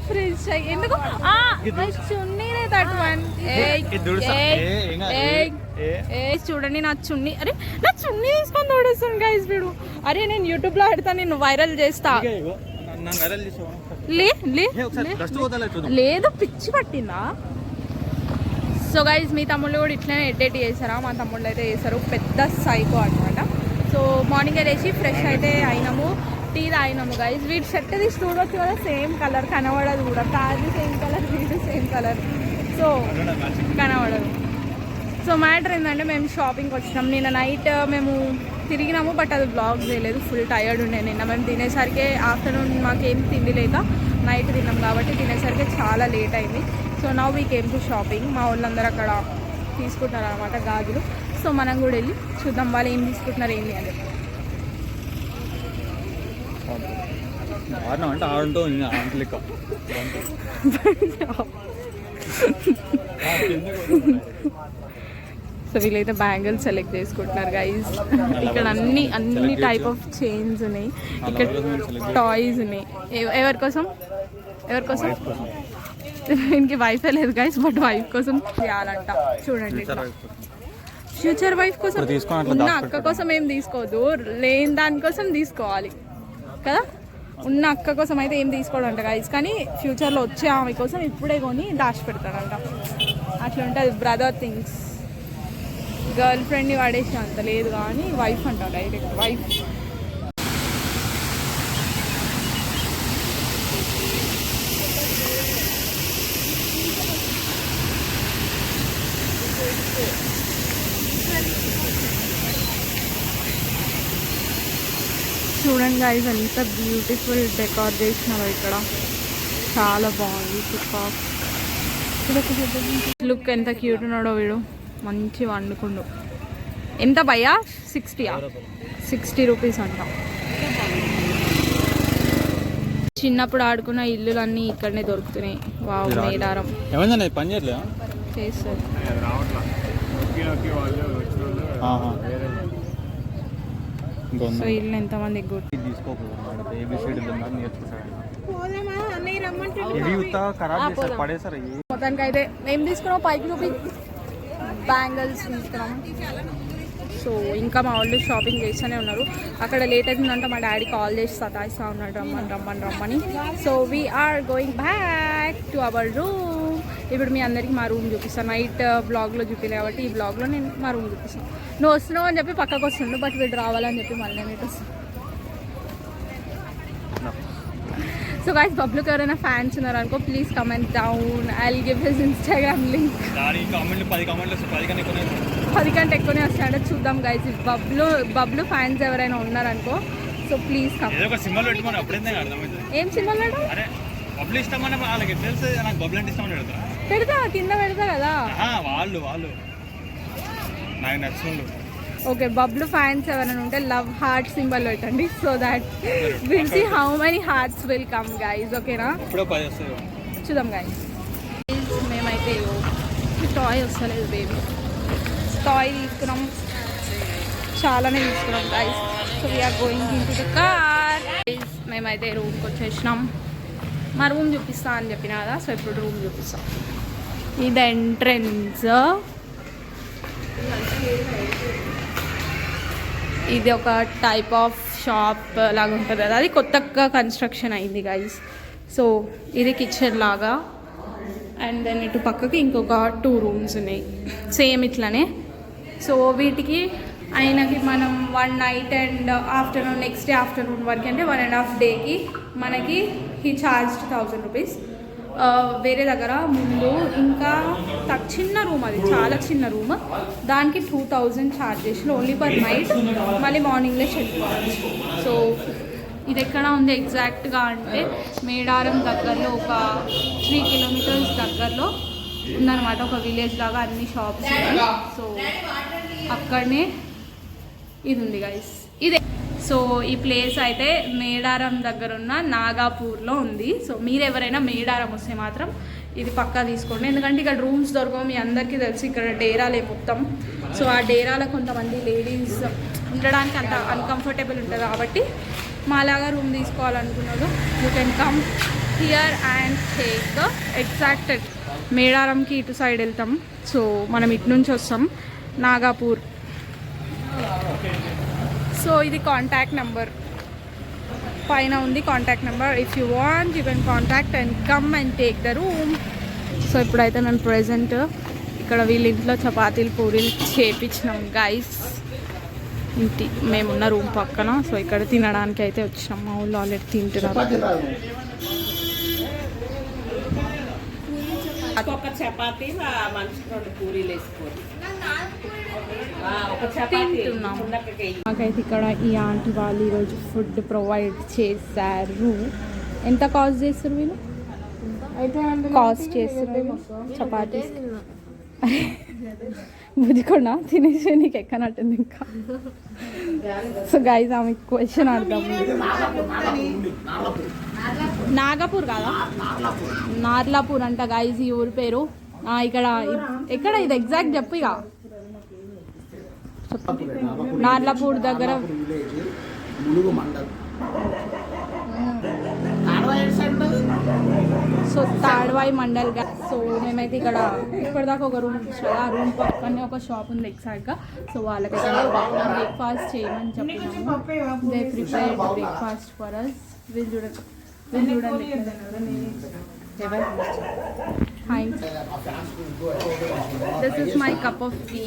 Fridge ఎందుకు చున్నీనే తట్టువన్ చూడండి నా చున్నీ. అరే నా చున్నీ తీసుకొని తోడేస్తాను గైస్ వీడు. అరే నేను యూట్యూబ్ లో పెడతా, నేను వైరల్ చేస్తా. లేదు పిచ్చి పట్టిందా? సో గైజ్ మీ తమ్ముళ్ళు కూడా ఇట్లనే ఎడ్డెట్ చేస్తారా? మా తమ్ముళ్ళు అయితే చేస్తారు, పెద్ద సైకో అనమాట. సో మార్నింగ్ లేచి ఫ్రెష్ అయితే అయినాము, టీ తాగినాము గైజ్. వీటి షర్ట్ తీసి చూడవచ్చు కదా, సేమ్ కలర్ కనబడదు కూడా. కాదు సేమ్ కలర్, వీడు సేమ్ కలర్, సో కనబడదు. సో మ్యాటర్ ఏంటంటే మేము షాపింగ్కి వచ్చినాం. నిన్న నైట్ మేము తిరిగినాము, బట్ అది బ్లాగ్ చేయలేదు, ఫుల్ టైర్డ్ ఉండే. నిన్న మేము తినేసరికి ఆఫ్టర్నూన్ మాకేం తిండి లేక నైట్ తిన్నాం కాబట్టి తినేసరికి చాలా లేట్ అయింది. So now we came to shopping. మా వాళ్ళందరూ అక్కడ తీసుకుంటున్నారు అనమాట గాజులు. సో మనం కూడా వెళ్ళి చూద్దాం వాళ్ళు ఏం తీసుకుంటున్నారు ఏంటి అని. సో వీళ్ళైతే బ్యాంగిల్స్ సెలెక్ట్ చేసుకుంటున్నారు గైజ్. ఇక్కడ అన్ని టైప్ ఆఫ్ చైన్స్ ఉన్నాయి, ఇక్కడ టాయ్స్ ఉన్నాయి. ఎవరి కోసం దీనికి వైఫే లేదు గైస్, బట్ వైఫ్ కోసం చేయాలంట. చూడండి ఫ్యూచర్ వైఫ్ కోసం ఉన్న అక్క కోసం ఏం తీసుకోవద్దు, లేని దానికోసం తీసుకోవాలి కదా. ఉన్న అక్క కోసం అయితే ఏం తీసుకోవడంట గైస్, కానీ ఫ్యూచర్లో వచ్చే ఆమె కోసం ఇప్పుడే కొని దాచి పెడతాడంట. అట్లా ఉంటుంది బ్రదర్ థింగ్స్. గర్ల్ ఫ్రెండ్ని వాడేసిన అంత లేదు కానీ వైఫ్ అంట, డైరెక్ట్ వైఫ్. చూడండి గైస్ ఎంత బ్యూటిఫుల్ డెకార్ చేసినారో ఇక్కడ, చాలా బాగుంది. లుక్ ఎంత క్యూట్ ఉన్నాడో వీడు, మంచి వండుకుండు. ఎంత భయ్యా? 60 రూపీస్ అంట. చిన్నప్పుడు ఆడుకున్న ఇల్లులన్నీ ఇక్కడనే దొరుకుతున్నాయి. వావ్ మేడారం చేస్తారు. సో ఇల్లు ఎంతమందికి గుర్తు మొత్తానికి అయితే ఏం తీసుకున్నాం పైకి చూపి. బ్యాంగిల్స్ తీసుకున్నాం. సో ఇంకా మా వాళ్ళు షాపింగ్ చేస్తూనే ఉన్నారు. అక్కడ లేట్ అవుతుందంట, మా డాడీ కాల్ చేసి సతాయిస్తూ ఉన్నాడు రమ్మని. So we're going back to our room. ఇప్పుడు మీ అందరికీ మా రూమ్ చూపిస్తాను. నైట్ బ్లాగ్లో చూపించలే కాబట్టి ఈ బ్లాగ్లో నేను మా రూమ్ చూపిస్తాను. నువ్వు వస్తున్నావు అని చెప్పి పక్కకు వస్తుండు, బట్ వీడు రావాలని చెప్పి మళ్ళీ నేను ఇటు వస్తాను. సో గైస్ బబ్లుకి ఎవరైనా ఫ్యాన్స్ ఉన్నారు అనుకో, please comment down. I will give his Instagram link. 10 కంటే ఎక్కువనే వస్తాయంటే చూద్దాం గైస్. బబ్లు ఫ్యాన్స్ ఎవరైనా ఉన్నారనుకో, సో ప్లీజ్ కమెంట్. ఏం సింబల్ పెడతా కింద పెడతా కదా. ఓకే బబ్లు ఫ్యాన్స్ ఎవరైనా ఉంటే లవ్ హార్ట్ సింబల్ పెట్టండి, so that will see how many hearts will come guys. ఓకేనా? చూద్దాం గైస్. మేమైతే టాయ్ వస్తలేదు బేబీ, టాయ్ తీసుకున్నాం, చాలానే తీసుకున్నాం guys. So we're going into the car. మేమైతే రూమ్కి వచ్చేసినాం. మా రూమ్ చూపిస్తా అని చెప్పిన కదా, సో ఇప్పుడు రూమ్ చూపిస్తాం. ఇది ఎంట్రెన్స్. ఇది ఒక టైప్ ఆఫ్ షాప్ లాగా ఉంటుంది కదా, అది కొత్తగా కన్స్ట్రక్షన్ అయింది గైస్. సో ఇది కిచెన్ లాగా, అండ్ దెన్ ఇటు పక్కకి ఇంకొక 2 రూమ్స్ ఉన్నాయి సేమ్ ఇట్లానే. సో వీటికి ఆయనకి మనం 1 night and afternoon next day afternoon వరకు అంటే 1.5 డేకి మనకి హీ చార్జ్డ్ 1000 రూపీస్. వేరే దగ్గర ముందు ఇంకా చిన్న రూమ్, అది చాలా చిన్న రూమ్, దానికి 2000 ఛార్జ్ చేసి ఓన్లీ పర్ నైట్. మళ్ళీ మార్నింగ్లో చెప్పుకోవచ్చు. సో ఇది ఎక్కడ ఉంది ఎగ్జాక్ట్గా అంటే మేడారం దగ్గరలో ఒక 3 కిలోమీటర్స్ దగ్గరలో ఉందన్నమాట, ఒక విలేజ్ లాగా అన్ని షాప్స్. సో అక్కడనే ఇది ఉంది గైస్. ఇదే. సో ఈ ప్లేస్ అయితే మేడారం దగ్గర ఉన్న నాగాపూర్లో ఉంది. సో మీరు ఎవరైనా మేడారం వస్తే మాత్రం ఇది పక్కా తీసుకోండి, ఎందుకంటే ఇక్కడ రూమ్స్ దొరకవు. మీ అందరికీ తెలిసి ఇక్కడ డేరాలే మొత్తం. సో ఆ డేరాలో కొంతమంది లేడీస్ ఉండడానికి అంత అన్కంఫర్టబుల్ ఉంటుంది కాబట్టి మాలాగా రూమ్ తీసుకోవాలనుకున్నారు you can come here and take the exact. మేడారంకి ఇటు సైడ్ వెళ్తాం. సో మనం ఇటు నుంచి వస్తాం నాగాపూర్. సో ఇది కాంటాక్ట్ నెంబర్ పైన ఉంది, contact number. If you want you can contact and come and take the room. So ఇప్పుడైతే నేను ప్రెజెంట్ ఇక్కడ వీళ్ళ ఇంట్లో చపాతీలు పూరీలు చేపించినాం గైస్. ఇంటి మేమున్న రూమ్ పక్కన. సో ఇక్కడ తినడానికి అయితే వచ్చినాం. మా ఊళ్ళో ఆల్రెడీ తింటున్నారు. ఒక చపాతీ మనిషికి 2 పూరీలు వేసుకోండి. తింటున్నాం. నాకైతే ఇక్కడ ఈ ఆంటీ వాళ్ళు ఈరోజు ఫుడ్ ప్రొవైడ్ చేశారు. ఎంత కాస్ట్ చేస్తారు వీళ్ళు? కాస్ట్ చేస్తారు చపాతీ బుజ్జికొండ తినేసి నీకు ఎక్కనట్టుంది ఇంకా. సో గైజ్ ఆమె క్వశ్చన్ అర్థం. నాగపూర్ కాదా, నార్లాపూర్ అంట గైజ్ ఈ ఊరి పేరు. ఇక్కడ ఎక్కడ ఇది ఎగ్జాక్ట్ చెప్పు ఇక. నార్లాపూర్ దగ్గర సో తాడ్వాయి మండల్. సో మేమైతే ఇక్కడ ఇప్పటిదాకా ఒక రూమ్ ఇచ్చారు. ఆ రూమ్ పక్కనే ఒక షాప్ ఉంది ఎగ్జాక్ట్గా. సో వాళ్ళకైతే బ్రేక్ఫాస్ట్ చేయమని చెప్పినాము. They prepare breakfast for us. వీళ్ళు చూడండి hi, this is my cup of tea.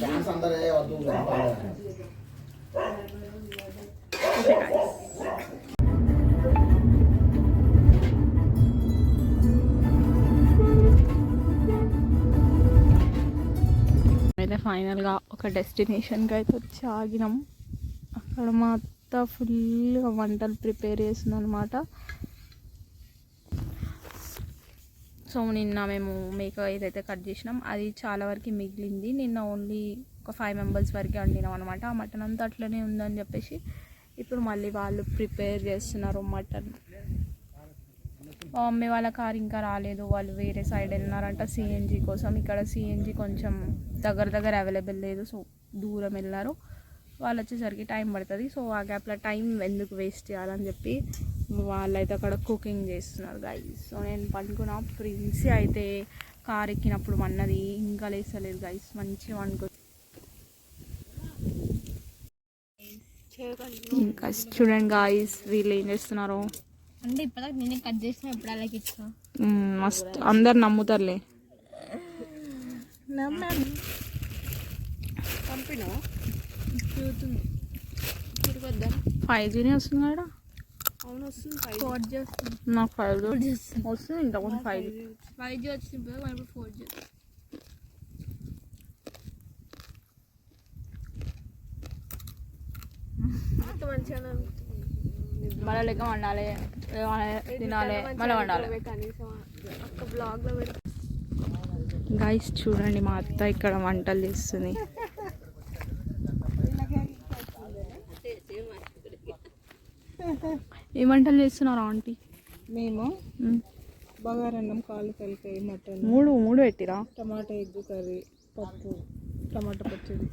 Okay guys, అయితే ఫైనల్గా ఒక డెస్టినేషన్కి అయితే వచ్చి ఆగినాం. అక్కడ మా అత్త ఫుల్గా వంటలు ప్రిపేర్ చేస్తుంది అనమాట. సో నిన్న మేము మేక ఏదైతే కట్ చేసినాం అది చాలా వరకు మిగిలింది. నిన్న ఓన్లీ ఒక 5 మెంబర్స్ వరకు వండినాం అనమాట. ఆ మటన్ అంతా అట్లనే ఉందని చెప్పేసి ఇప్పుడు మళ్ళీ వాళ్ళు ప్రిపేర్ చేస్తున్నారు మటన్. మా మమ్మీ వాళ్ళ కార్ ఇంకా రాలేదు, వాళ్ళు వేరే సైడ్ వెళ్ళినారంట సిఎన్జి కోసం. ఇక్కడ సిఎన్జి కొంచెం దగ్గర అవైలబుల్ లేదు, సో దూరం వెళ్ళారు. వాళ్ళు వచ్చేసరికి టైం పడుతుంది. సో ఆ గ్యాప్లో టైం ఎందుకు వేస్ట్ చేయాలని చెప్పి వాళ్ళైతే అక్కడ కుకింగ్ చేస్తున్నారు గైస్. సో నేను పండుకున్నా. ప్రిన్సీ అయితే కార్ ఎక్కినప్పుడు అన్నది ఇంకా లేసలేదు గైస్, మంచిగా వండుకో. ఇంకా చూడండి గాయస్ వీళ్ళు ఏం చేస్తున్నారు అంటే ఇప్పుడు నేను కట్ చేసిన ఇప్పుడు అలాగే ఇచ్చా. మస్తు అందరు నమ్ముతారులే. పంపినా చూస్తుంది 5Gనే వస్తుంది కదా. అవును వస్తుంది. 4G వస్తుంది. నాకు 5G వస్తుంది. ఇంతకుముందు 5G వచ్చింది ఇప్పుడు 4G. మంచిగా మళ్ళీ లెక్క వండాలి, తినాలి, మళ్ళీ వండాలి. గైస్ చూడండి మా అత్త ఇక్కడ వంటలు చేస్తుంది. ఏ వంటలు చేస్తున్నారు ఆంటీ? మేము బగారన్నం, కాళ్ళు తలకాయ, మటన్ మూడు పెట్టిరా. టమాటా ఎగ్ కర్రీ, పప్పు, టమాటా పచ్చడి.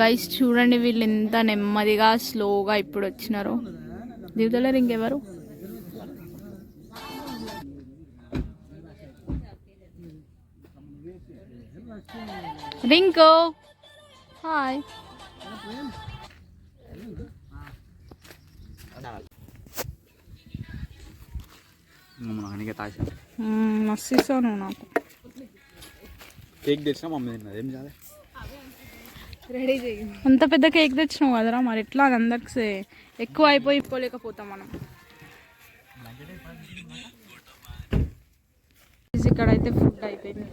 గైస్ చూడండి వీళ్ళు ఎంత నెమ్మదిగా స్లోగా ఇప్పుడు వచ్చినారు. దిగుతలేరు ఇంకెవరు. రింకో హాయ్. మస్తు ఇస్తావు నువ్వు నాకు. కేక్ తెచ్చినా మమ్మీ తిన్నది. ఏం చేయాలి? రెడీ చేయి. అంత పెద్ద కేక్ తెచ్చినావు కదరా, మరి ఎట్లా అది అందరికి ఎక్కువ అయిపోయి ఇప్పుకోలేకపోతాం మనం. ఇక్కడైతే ఫుడ్ అయిపోయింది.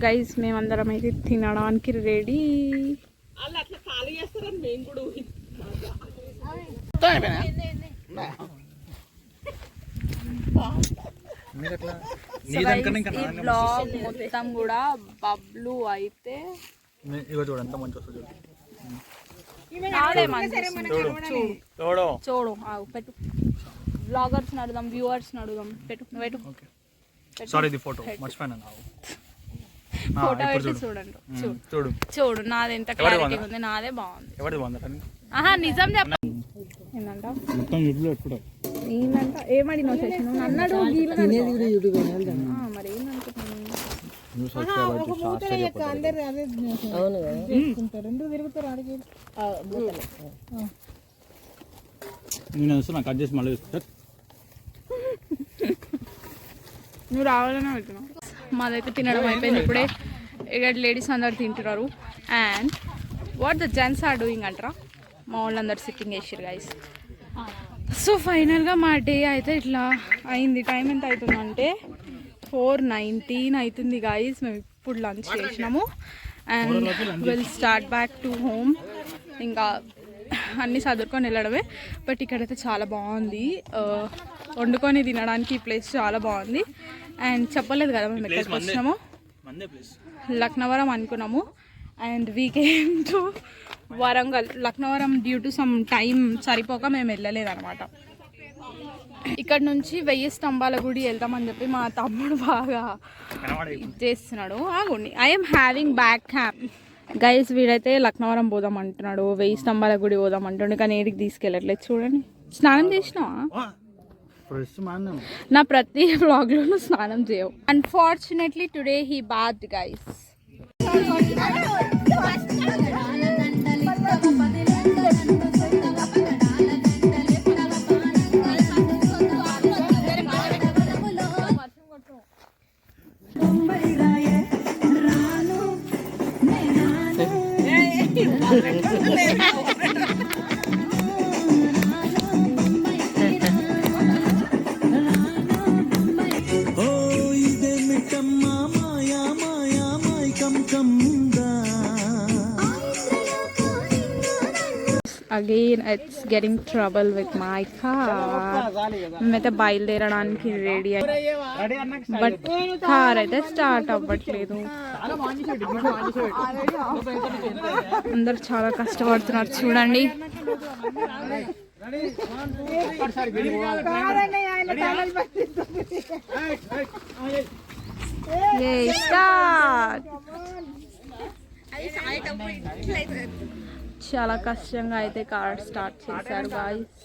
గైస్ మేమందరం అయితే తినడానికి రెడీ. నేను కూడా ఈ బ్లాగ్ మొత్తం కూడా బబ్లు అయితే ఇగో చూడు ఎంత మంచి వస్తుంది చూడు పెట్టు బ్లాగర్స్ నడుదాం వ్యూవర్స్ నడుదాం పెట్టు పెట్టు సారీ ఇది ఫోటో మర్చిపోయాను ఫోటో పెట్టి చూడండి చూడు చూడు నాది ఎంత క్లారిటీ ఉంది నాదే బాగుంది ఎవరిది బాగుంది ఆహా నిజం చెప్ప ఏంటంట ఏంటంట ఏమడి నో చేసిన అన్నాడు మరి నేను వస్తున్నా కట్ చేసి మళ్ళీ నువ్వు రావాలని వెళ్తున్నావు మా దగ్గర తినడం అయిపోయింది ఇప్పుడే ఇక్కడ లేడీస్ అందరు తింటున్నారు and what the gents are doing అంటారా మా వాళ్ళందరూ సిట్టింగ్ వేసారు గైస్ సో ఫైనల్గా మా డే అయితే ఇట్లా అయింది టైం ఎంత అవుతుందంటే 4:19 అవుతుంది గైస్ మేము ఇప్పుడు లంచ్ చేసినాము and will start back to home ఇంకా అన్నీ చదువుకొని వెళ్ళడమే బట్ ఇక్కడైతే చాలా బాగుంది వండుకొని తినడానికి ఈ ప్లేస్ చాలా బాగుంది అండ్ చెప్పలేదు కదా మేము ఎక్కడికి వచ్చినాము లక్నవరం అనుకున్నాము and we came to Warangal Laknavaram due to some time సరిపోక మేము వెళ్ళలేదు అనమాట ఇక్కడ నుంచి 1000 స్తంభాల గుడి వెళ్తామని చెప్పి మా తమ్ముడు బాగా చేస్తున్నాడు ఆగుండి I'm having back cap guys వీడైతే లక్నవరం పోదాం అంటున్నాడు 1000 స్తంభాల గుడి పోదాం అంటుండే కానీ ఏడికి తీసుకెళ్ళట్లేదు చూడండి స్నానం చేసినావా నా ప్రతి వ్లాగ్లోనూ స్నానం చేయవు unfortunately today he bath guys Again, it's getting trouble with my car. మేమైతే బయలుదేరడానికి రెడీ బట్ కార్ అయితే స్టార్ట్ అవ్వట్లేదు అందరు చాలా కష్టపడుతున్నారు చూడండి చాలా కష్టంగా అయితే కార్ స్టార్ట్ చేశారు గాయ్స్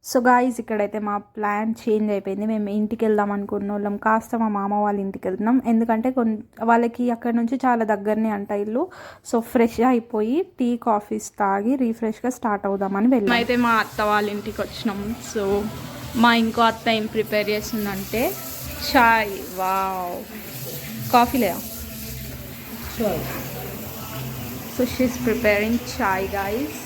సో గాయ్స్ ఇక్కడైతే మా ప్లాన్ చేంజ్ అయిపోయింది మేము ఇంటికి వెళ్దాం అనుకున్న వాళ్ళం కాస్త మా మామ వాళ్ళ ఇంటికి వెళ్తున్నాం ఎందుకంటే వాళ్ళకి అక్కడ నుంచి చాలా దగ్గరనే అంట ఇల్లు సో ఫ్రెష్ అయిపోయి టీ కాఫీస్ తాగి రీఫ్రెష్గా స్టార్ట్ అవుదామని వెళ్ళాం అయితే మా అత్త వాళ్ళ ఇంటికి వచ్చినాం సో మా ఇంకో అత్త ఏం ప్రిపేర్ చేస్తుందంటే చాయ్ వావ్ కాఫీ లేదా సో షీస్ ప్రిపేరింగ్ చాయ్ గాయస్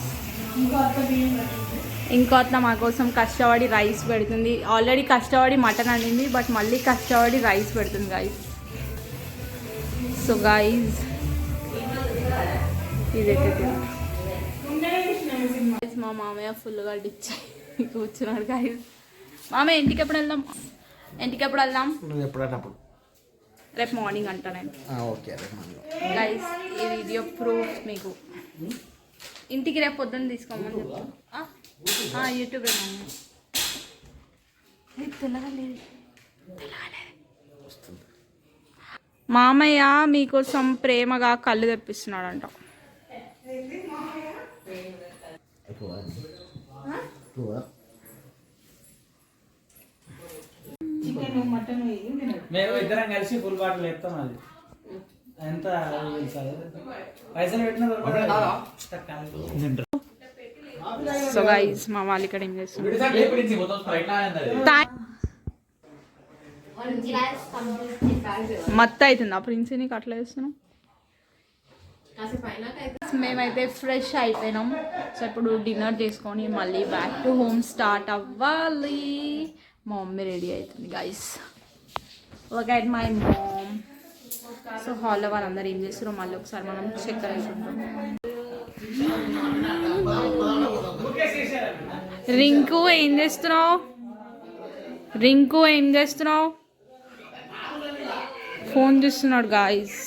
ఇంకో అత్త మా కోసం కష్టపడి రైస్ పెడుతుంది ఆల్రెడీ కష్టపడి మటన్ అనింది బట్ మళ్ళీ కష్టపడి రైస్ పెడుతుంది గాయస్ సో గాయస్ ఇదైతే మా మామయ్య ఫుల్గా డిచ్చాయి కూర్చున్నాడు గాయస్ మామయ్య ఇంటికి ఎప్పుడు వెళ్దాం రేపు మార్నింగ్ అంటా నేను గైస్ ఈ వీడియో ప్రూఫ్ మీకు ఇంటికి రేపు పొద్దున్న తీసుకోమని చెప్తాను యూట్యూబ్ మామయ్య మీకోసం ప్రేమగా కళ్ళు తెప్పిస్తున్నాడంట మేము ఇద్దరం కలిసి ఫుల్ బాటిల్ ఎత్తాం అది ఎంత పైసలు పెట్టినా సో గైస్ మా వాళ్ళు ఇక్కడ ఏం చేస్తున్నారు మత్త అవుతుందా ప్రిన్స్ నీకు అట్లా చేస్తున్నాం మేమైతే ఫ్రెష్ అయిపోయినాం సో ఇప్పుడు డిన్నర్ చేసుకొని మళ్ళీ బ్యాక్ టు హోమ్ స్టార్ట్ అవ్వాలి మా మమ్మీ రెడీ అవుతుంది guys look at my mom. So హాల్లో వాళ్ళందరూ ఏం చేస్తారో మళ్ళీ ఒకసారి మనం చెక్ చేసుకుంటాం. రింకు ఏం చేస్తున్నావు? రింకు ఏం చేస్తున్నావు? ఫోన్ చూస్తున్నాడు గాయస్.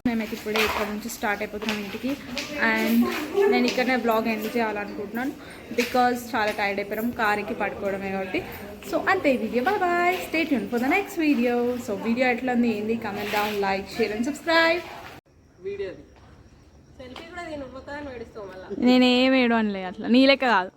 మేమైతే ఇప్పుడే ఇక్కడ నుంచి స్టార్ట్ అయిపోతున్నాం ఇంటికి. అండ్ నేను ఇక్కడనే బ్లాగ్ ఎండ్ చేయాలనుకుంటున్నాను బికాజ్ చాలా టైర్డ్ అయిపోయాం కార్కి పడుకోవడమే కాబట్టి. సో అంతే video. Bye bye. Stay tune for the next video. So video ఎట్లా ఉంది ఏంది comment down, like, share and subscribe. నేనేం ఏడు అనలే అట్లా నీ లెక్క కాదు.